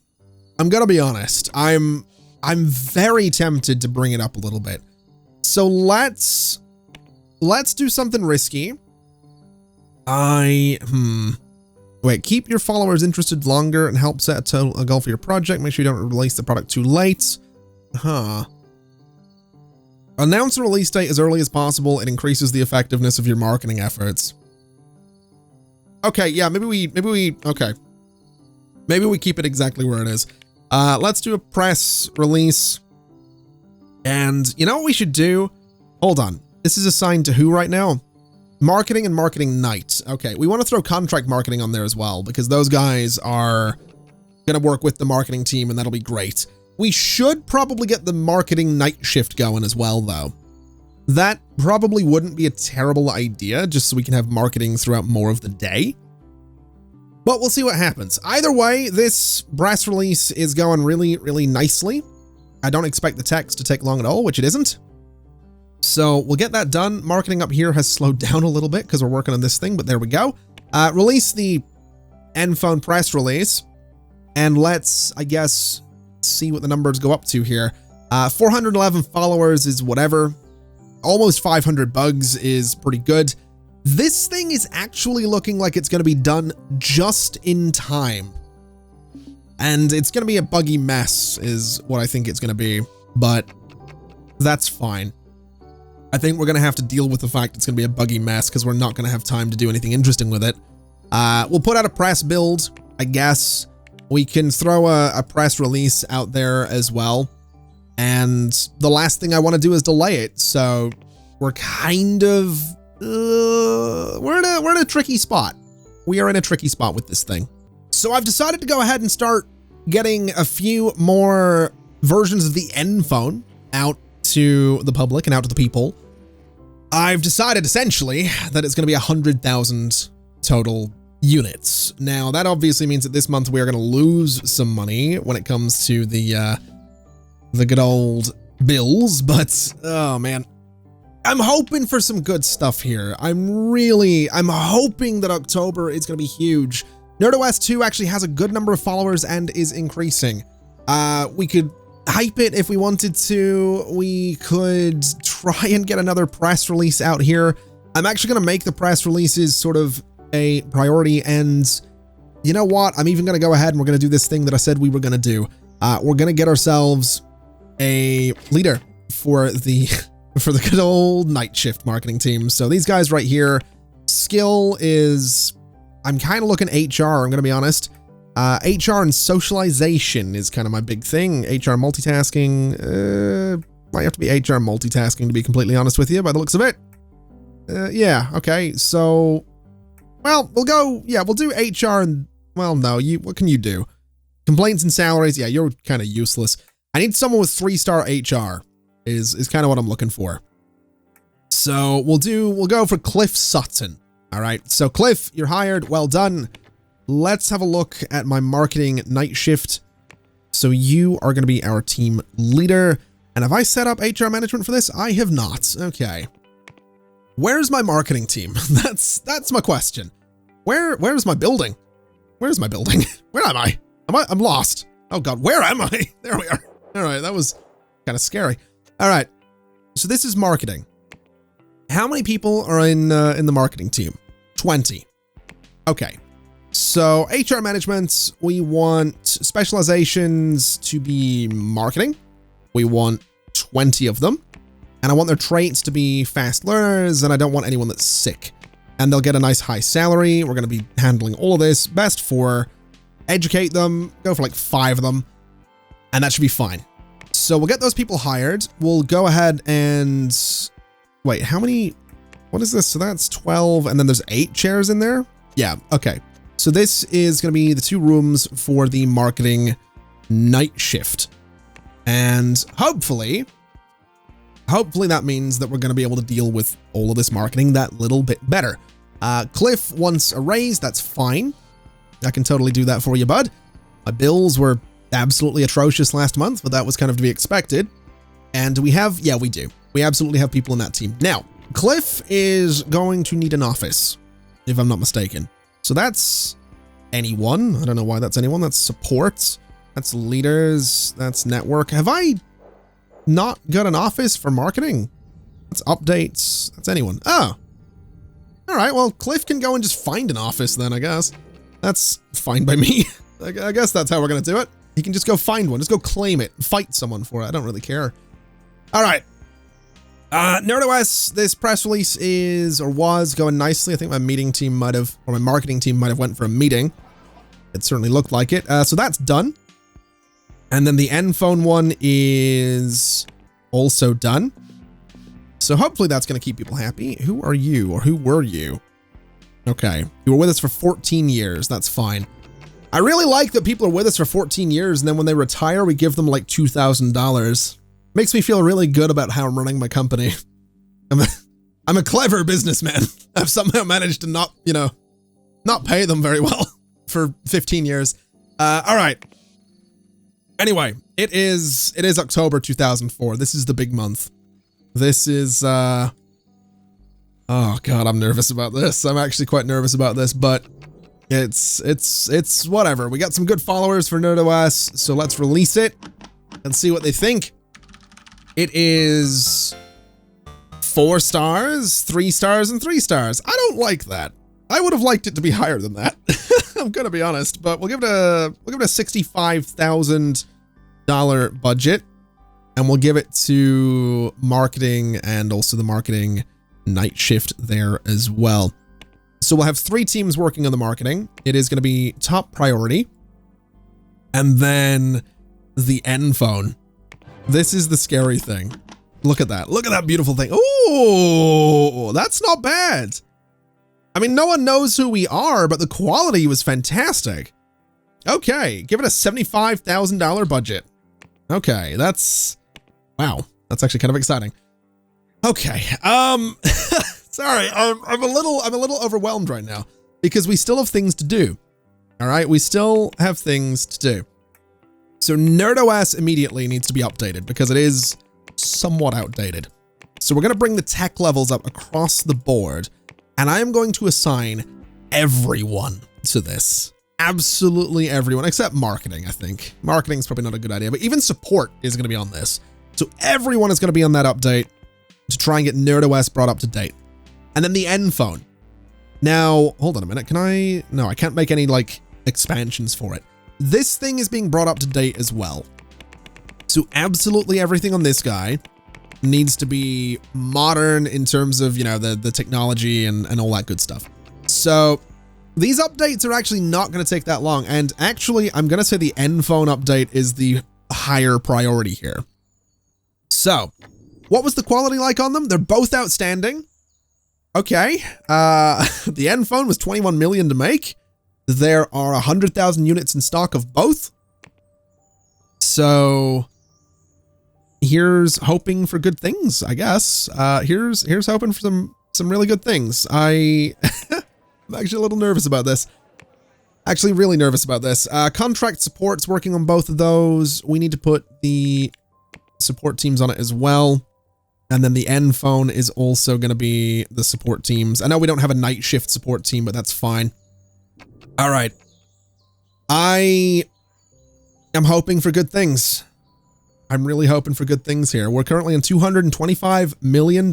I'm gonna be honest. I'm very tempted to bring it up a little bit. So let's do something risky. Wait, keep your followers interested longer and help set a goal for your project. Make sure you don't release the product too late. Announce a release date as early as possible. It increases the effectiveness of your marketing efforts. Okay, yeah, maybe we keep it exactly where it is. Let's do a press release. And you know what we should do? Hold on. This is assigned to who right now? Marketing and marketing night. Okay, we want to throw contract marketing on there as well because those guys are going to work with the marketing team and that'll be great. We should probably get the marketing night shift going as well, though. That probably wouldn't be a terrible idea, just so we can have marketing throughout more of the day. But we'll see what happens. Either way, this press release is going really, really nicely. I don't expect the text to take long at all, which it isn't. So we'll get that done. Marketing up here has slowed down a little bit because we're working on this thing, but there we go. Release the nPhone press release. And let's, I guess, see what the numbers go up to here. 411 followers is whatever. Almost 500 bugs is pretty good. This thing is actually looking like it's going to be done just in time. And it's going to be a buggy mess is what I think it's going to be, but that's fine. I think we're going to have to deal with the fact it's going to be a buggy mess because we're not going to have time to do anything interesting with it. We'll put out a press build, I guess. We can throw a press release out there as well. And the last thing I want to do is delay it. So we're kind of, we're in a tricky spot. We are in a tricky spot with this thing. So I've decided to go ahead and start getting a few more versions of the nPhone out to the public and out to the people. I've decided essentially that it's going to be 100,000 total units. Now that obviously means that this month we are going to lose some money when it comes to the good old bills, but oh man, I'm hoping for some good stuff here. I'm hoping that October is going to be huge. NerdOS 2 actually has a good number of followers and is increasing. We could hype it if we wanted to. We could try and get another press release out here. I'm actually going to make the press releases sort of a priority, and you know what? I'm even going to go ahead and we're going to do this thing that I said we were going to do. We're going to get ourselves a leader for the good old night shift marketing team. So these guys right here, skill is, I'm kind of looking HR, I'm going to be honest. HR and socialization is kind of my big thing. HR multitasking, might have to be HR multitasking to be completely honest with you by the looks of it. Yeah, okay, so, well, we'll do HR and, well, no, what can you do? Complaints and salaries, yeah, you're kind of useless. I need someone with 3-star HR is kind of what I'm looking for. So we'll go for Cliff Sutton. All right, so Cliff, you're hired, well done. Let's have a look at my marketing night shift. So you are going to be our team leader. And have I set up HR management for this? I have not. Okay. Where's my marketing team? That's my question. Where's my building? Where's my building? Where am I? I'm lost. Oh God, where am I? There we are. All right, that was kind of scary. All right, so this is marketing. How many people are in the marketing team? 20. Okay. So HR management, we want specializations to be marketing. We want 20 of them. And I want their traits to be fast learners, and I don't want anyone that's sick. And they'll get a nice high salary. We're going to be handling all of this. Best for educate them, go for like 5 of them, and that should be fine. So we'll get those people hired. We'll go ahead and wait, how many? What is this? So that's 12, and then there's 8 chairs in there. Yeah, okay. So this is going to be the 2 rooms for the marketing night shift. And hopefully that means that we're going to be able to deal with all of this marketing that little bit better. Cliff wants a raise. That's fine. I can totally do that for you, bud. My bills were absolutely atrocious last month, but that was kind of to be expected. And we have, yeah, we do. We absolutely have people in that team. Now, Cliff is going to need an office, if I'm not mistaken. So that's anyone. I don't know why that's anyone. That's support. That's leaders. That's network. Have I not got an office for marketing? That's updates. That's anyone. Oh. All right. Well, Cliff can go and just find an office then, I guess. That's fine by me. I guess that's how we're going to do it. He can just go find one. Just go claim it. Fight someone for it. I don't really care. All right. NerdOS, this press release is, or was, going nicely. I think my meeting team might have, or my marketing team might have went for a meeting. It certainly looked like it. So that's done. And then the nPhone one is also done. So hopefully that's going to keep people happy. Who are you, or who were you? Okay, you were with us for 14 years. That's fine. I really like that people are with us for 14 years, and then when they retire, we give them like $2,000. Makes me feel really good about how I'm running my company. I'm a clever businessman. I've somehow managed to not pay them very well for 15 years. All right. Anyway, it is October 2004. This is the big month. This is, oh God, I'm nervous about this. I'm actually quite nervous about this, but it's whatever. We got some good followers for NerdOS, so let's release it and see what they think. It is 4 stars, 3 stars, and 3 stars. I don't like that. I would have liked it to be higher than that. I'm gonna be honest, but we'll give it a $65,000 budget, and we'll give it to marketing and also the marketing night shift there as well. So we'll have 3 teams working on the marketing. It is going to be top priority, and then the nPhone. This is the scary thing. Look at that. Look at that beautiful thing. Oh, that's not bad. I mean, no one knows who we are, but the quality was fantastic. Okay, give it a $75,000 budget. Okay, that's, wow, that's actually kind of exciting. Okay, sorry, I'm a little overwhelmed right now because we still have things to do. All right, we still have things to do. So NerdOS immediately needs to be updated because it is somewhat outdated. So we're going to bring the tech levels up across the board, and I am going to assign everyone to this. Absolutely everyone, except marketing, I think. Marketing is probably not a good idea, but even support is going to be on this. So everyone is going to be on that update to try and get NerdOS brought up to date. And then the nPhone. Now, hold on a minute. No, I can't make any like expansions for it. This thing is being brought up to date as well. So absolutely everything on this guy needs to be modern in terms of, the technology and all that good stuff. So these updates are actually not going to take that long. And actually, I'm going to say the nPhone update is the higher priority here. So what was the quality like on them? They're both outstanding. Okay. The nPhone was 21 million to make. There are 100,000 units in stock of both. So here's hoping for good things, I guess. Here's hoping for some really good things. I'm actually a little nervous about this. Actually really nervous about this. Contract support's working on both of those. We need to put the support teams on it as well. And then the nPhone is also going to be the support teams. I know we don't have a night shift support team, but that's fine. All right. I am hoping for good things. I'm really hoping for good things here. We're currently on $225 million.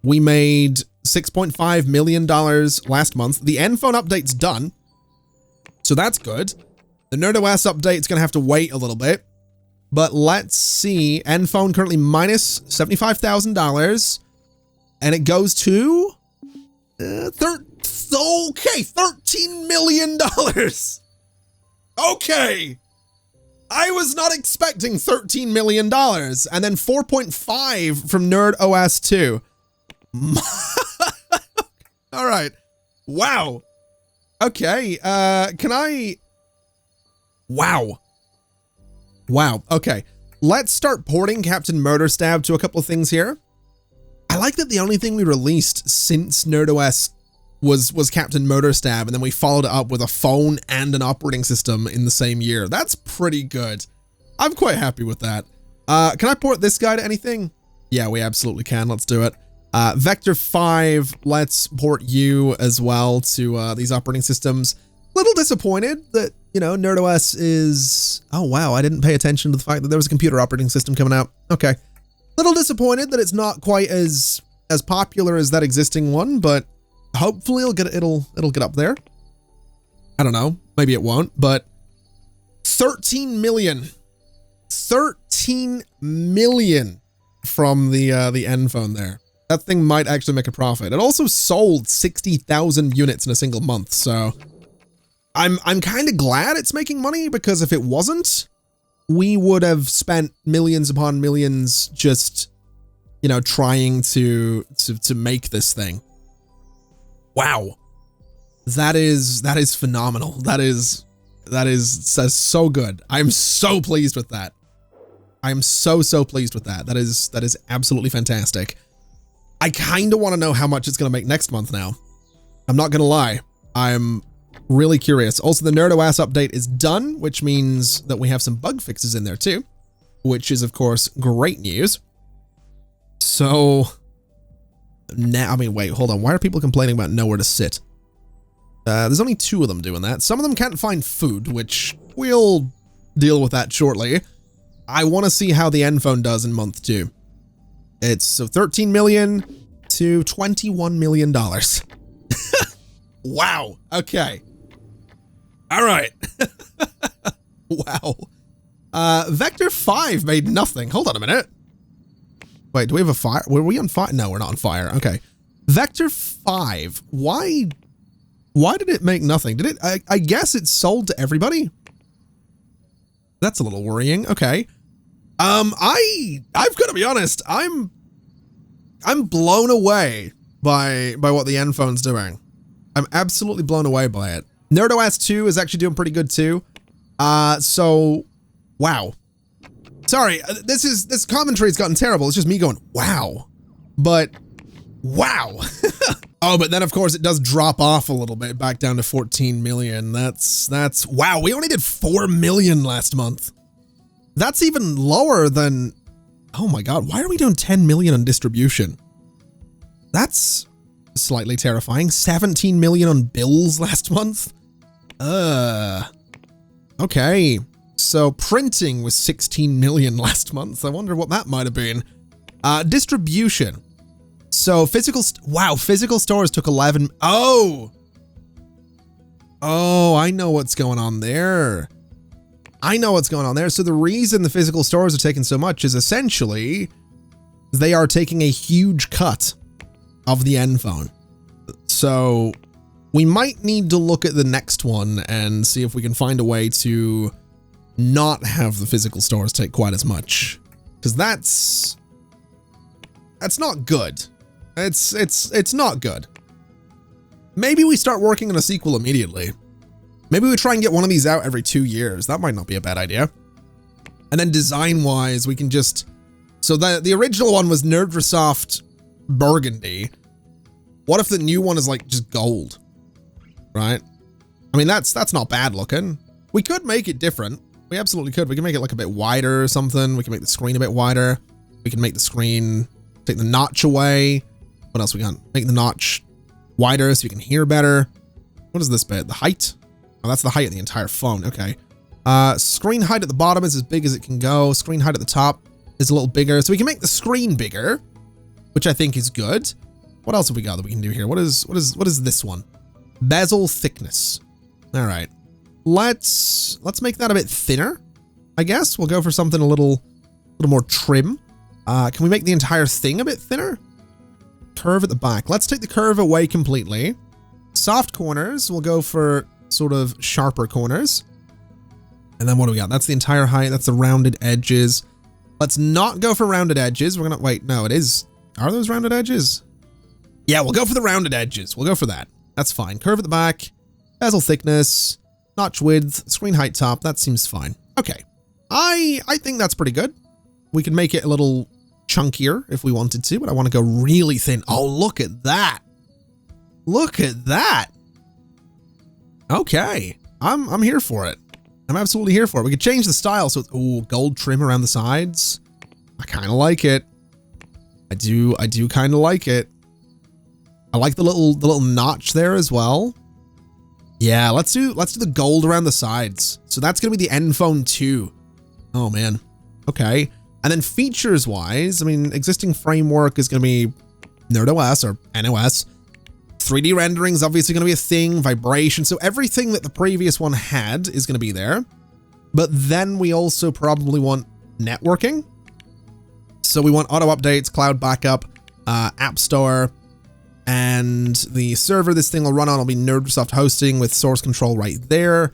We made $6.5 million last month. The nPhone update's done, so that's good. The NerdOS update's going to have to wait a little bit. But let's see. nPhone currently minus $75,000. And it goes to $13 million. Okay. I was not expecting $13 million. And then 4.5 from NerdOS 2. All right. Wow. Okay. Wow. Okay. Let's start porting Captain Murderstab to a couple of things here. I like that the only thing we released since NerdOS was Captain Murderstab, and then we followed it up with a phone and an operating system in the same year. That's pretty good. I'm quite happy with that. Can I port this guy to anything? Yeah, we absolutely can. Let's do it. Vector 5, let's port you as well to these operating systems. Little disappointed that, NerdOS is... Oh, wow, I didn't pay attention to the fact that there was a computer operating system coming out. Okay. Little disappointed that it's not quite as popular as that existing one, but hopefully it'll get up there. I don't know. Maybe it won't, but 13 million. 13 million from the nPhone there. That thing might actually make a profit. It also sold 60,000 units in a single month, so I'm kind of glad it's making money, because if it wasn't, we would have spent millions upon millions just you know, trying to make this thing. Wow. That is phenomenal. That is so good. I'm so pleased with that. I'm so pleased with that. That is absolutely fantastic. I kind of want to know how much it's going to make next month now. I'm not going to lie. I'm really curious. Also, the NerdOS update is done, which means that we have some bug fixes in there too, which is of course great news. So now, I mean, wait, hold on. Why are people complaining about nowhere to sit? There's only 2 of them doing that. Some of them can't find food, which we'll deal with that shortly. I want to see how the nPhone does in month 2. It's so 13 million to $21 million. Wow. Okay. All right. Wow. Vector 5 made nothing. Hold on a minute. Wait, do we have a fire? Were we on fire? No, we're not on fire. Okay. Vector 5. Why did it make nothing? Did it? I guess it sold to everybody. That's a little worrying. Okay. I've got to be honest. I'm blown away by what the nPhone's doing. I'm absolutely blown away by it. NerdOS 2 is actually doing pretty good too. So, wow. Sorry, this commentary's gotten terrible. It's just me going, wow. But, wow. Oh, but then of course it does drop off a little bit back down to 14 million. That's, wow. We only did 4 million last month. That's even lower than, oh my God, why are we doing 10 million on distribution? That's slightly terrifying. 17 million on bills last month. Okay. So printing was 16 million last month. I wonder what that might have been. Distribution. So physical stores took 11. Oh, I know what's going on there. So the reason the physical stores are taking so much is essentially they are taking a huge cut of the nPhone. So we might need to look at the next one and see if we can find a way to not have the physical stores take quite as much, because that's not good. It's not good. Maybe we start working on a sequel immediately. Maybe we try and get one of these out every 2 years. That might not be a bad idea. And then design-wise, we can just... So the original one was Nerdrosoft Burgundy. What if the new one is like just gold? Right? I mean, that's not bad looking. We could make it different. We absolutely could. We can make it like a bit wider or something. We can make the screen a bit wider. We can make the screen... Take the notch away. What else we got? Make the notch wider so you can hear better. What is this bit? The height? Oh, that's the height of the entire phone. Okay. Screen height at the bottom is as big as it can go. Screen height at the top is a little bigger. So we can make the screen bigger, which I think is good. What else have we got that we can do here? What is this one? Bezel thickness. All right. Let's make that a bit thinner. I guess we'll go for something a little more trim. Can we make the entire thing a bit thinner? Curve at the back. Let's take the curve away completely. Soft corners, we'll go for sort of sharper corners. And then what do we got? That's the entire height. That's the rounded edges. Let's not go for rounded edges. We're gonna, wait, no, it is. Are those rounded edges? Yeah, we'll go for the rounded edges. We'll go for that. That's fine. Curve at the back, bezel thickness, notch width, screen height top. That seems fine. Okay. I think that's pretty good. We can make it a little chunkier if we wanted to, but I want to go really thin. Oh, look at that. Look at that. Okay. I'm here for it. I'm absolutely here for it. We could change the style. So, ooh, gold trim around the sides. I kind of like it. I do kind of like it. I like the little notch there as well. Yeah, let's do the gold around the sides. So that's going to be the nPhone 2. Oh man. Okay. And then features wise, I mean, existing framework is going to be NerdOS or NOS. 3D rendering is obviously going to be a thing, vibration. So everything that the previous one had is going to be there. But then we also probably want networking. So we want auto updates, cloud backup, app store, and the server this thing will run on will be Nerdsoft hosting with source control right there.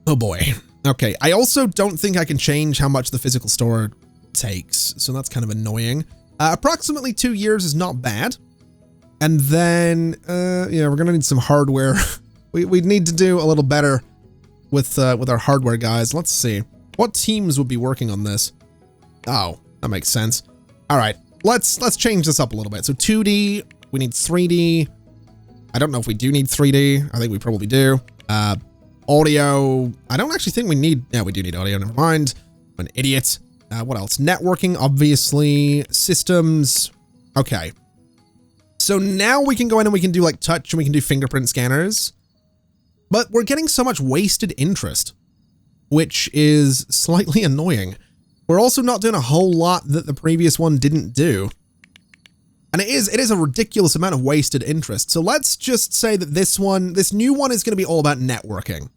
Oh boy. Okay. I also don't think I can change how much the physical store takes. So that's kind of annoying. Approximately 2 years is not bad. And then, yeah, we're gonna need some hardware. we need to do a little better with our hardware guys. Let's see. What teams would be working on this? Oh, that makes sense. All right, let's change this up a little bit. So 2D, we need 3D. I don't know if we do need 3D. I think we probably do. Audio, I don't actually think we need, yeah, we do need audio, never mind. I'm an idiot. What else? Networking, obviously. Systems. Okay. So now we can go in and we can do like touch and we can do fingerprint scanners. But we're getting so much wasted interest, which is slightly annoying. We're also not doing a whole lot that the previous one didn't do. And it is a ridiculous amount of wasted interest. So let's just say that this new one is going to be all about networking.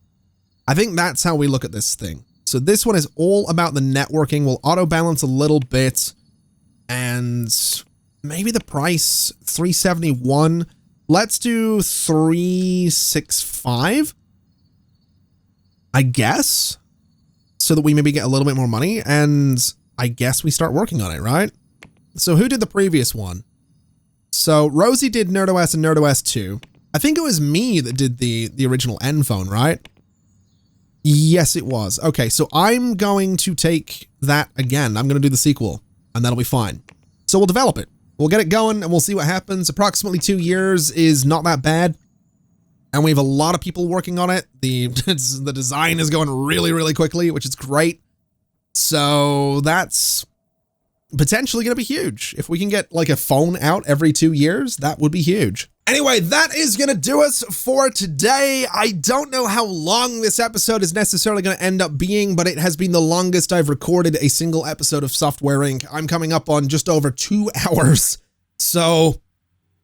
I think that's how we look at this thing. So this one is all about the networking. We'll auto balance a little bit and maybe the price 371. Let's do 365, I guess, so that we maybe get a little bit more money, and I guess we start working on it, right? So who did the previous one? So Rosie did NerdOS and NerdOS 2. I think it was me that did the original nPhone, right? Yes, it was. Okay, so I'm going to take that again. I'm going to do the sequel, and that'll be fine. So we'll develop it. We'll get it going and we'll see what happens. Approximately 2 years is not that bad. And we have a lot of people working on it. The design is going really, really quickly, which is great. So that's potentially going to be huge. If we can get like a phone out every 2 years, that would be huge. Anyway, that is going to do us for today. I don't know how long this episode is necessarily going to end up being, but it has been the longest I've recorded a single episode of Software Inc. I'm coming up on just over 2 hours. So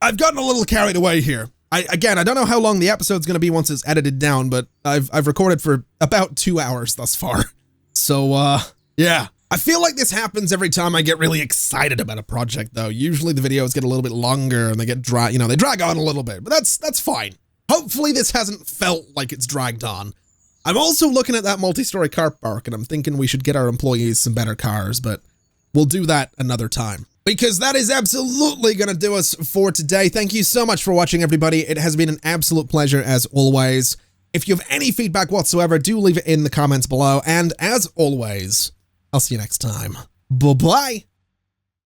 I've gotten a little carried away here. I don't know how long the episode's going to be once it's edited down, but I've recorded for about 2 hours thus far. So, yeah. I feel like this happens every time I get really excited about a project, though. Usually the videos get a little bit longer and they get they drag on a little bit, but that's fine. Hopefully this hasn't felt like it's dragged on. I'm also looking at that multi-story car park and I'm thinking we should get our employees some better cars, but we'll do that another time. Because that is absolutely going to do us for today. Thank you so much for watching, everybody. It has been an absolute pleasure as always. If you have any feedback whatsoever, do leave it in the comments below. And as always, I'll see you next time. Bye-bye.